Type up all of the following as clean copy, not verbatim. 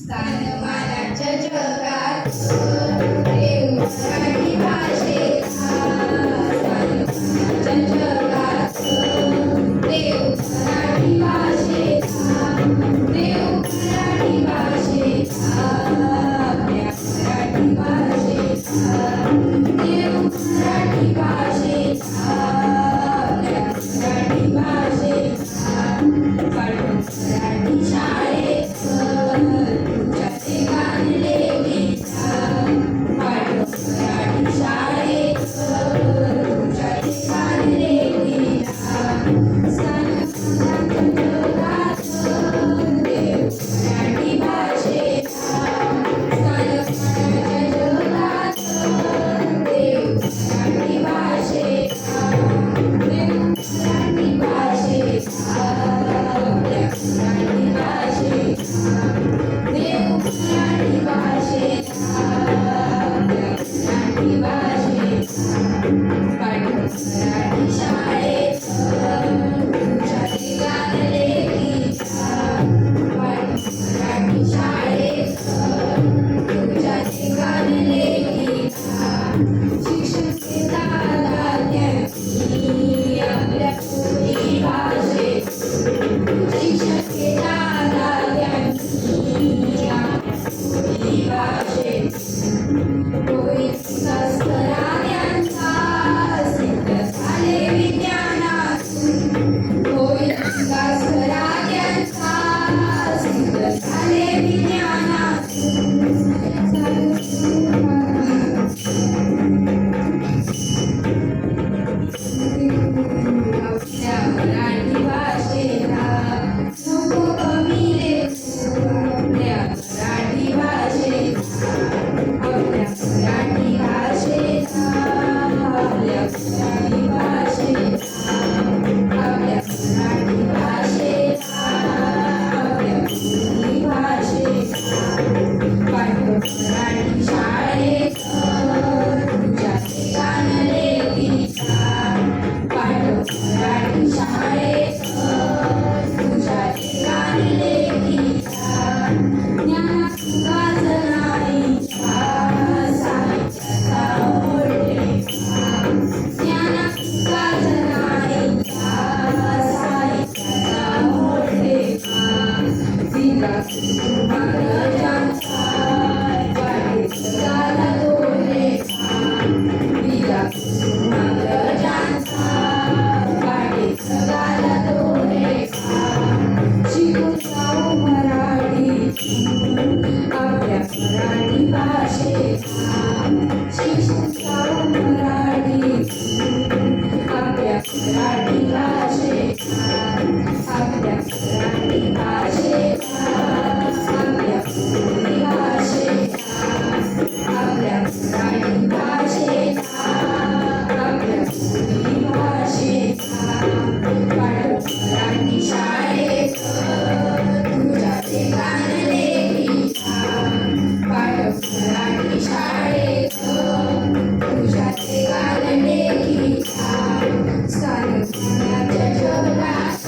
स्थानमानाच्या जगात देव मराठी भाषेचा स्थानमानाच्या जगात देव मराठी भाषेचा देव मराठी भाषेचा आपल्या मराठी भाषेचा देव मराठी भाषेचा आपल्या मराठी भाषेचा पाठव मराठी शाळेत तुझ्या गाणले गीता पाठव मराठी शाळेत तुझ्या गाणले गीता स्थानमानाच्या जगात देव मराठी भाषेचा स्थानमानाच्या जगात देव मराठी भाषेचा देव मराठी भाषेचा आपल्या मराठी भाषेचा देव मराठी भाषेचा आपल्या मराठी भाषेचा पाठव मराठी शाळेत तुझ्या गाणले गीता पाठव मराठी शाळेत तुझ्या गाणले गीता शिक्षण दादा त्यांनी आपल्या बोली भाषेत शिक्षण दादा त्यांनी आपल्या बोली भाषेत विकास करा त्यांचा सिद्ध झाले विज्ञानातून विकास करा त्यांचा सिद्ध झाले विज्ञानातून आपल्या मराठी भाषेला नको कमी लेखू आपल्या मराठी भाषेचा आपल्या मराठी भाषेचा आपल्या मराठी भाषेचा आपल्या मराठी भाषेचा आपल्या बोली भाषेचा पाठव मराठी शाळेत तुझ्या गाणले गीता पाठव मराठी शाळेत तुझ्या गाणले गीता ज्ञानाचा जनाईचा साहित्याचा ओढलेखा ज्ञानाचा जनाईचा साहित्याचा ओढलेखा दिला महाराजांचा वाढीचा दोरेखा दिला महाराजांचा वाढीचा दोरेखा शिकून जाऊ मराठी आपल्या मराठी भाषेचा शिकून जाऊ मराठी आपल्या मराठी भाषेचा आपल्या मराठी भाषेचा आपल्या बोली भाषेचा आपल्या मराठी भाषेचा आपल्या बोली भाषेचा पाठव मराठी शाळेत तुझ्या गाणले गीता पाठव मराठी शाळेत तुझ्या गाणले गीता स्थानमानाच्या जगात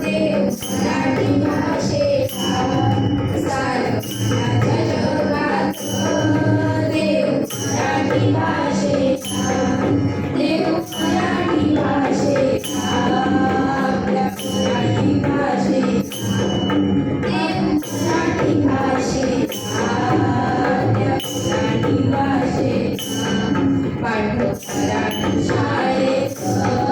देव मराठी भाषेचा स्थानमानाच्या जगात देव मराठी भाषेचा देव मराठी भाषेचा आपल्या मराठी भाषेचा देव मराठी भाषेचा आपल्या मराठी भाषेचा पाठव मराठी शाळेत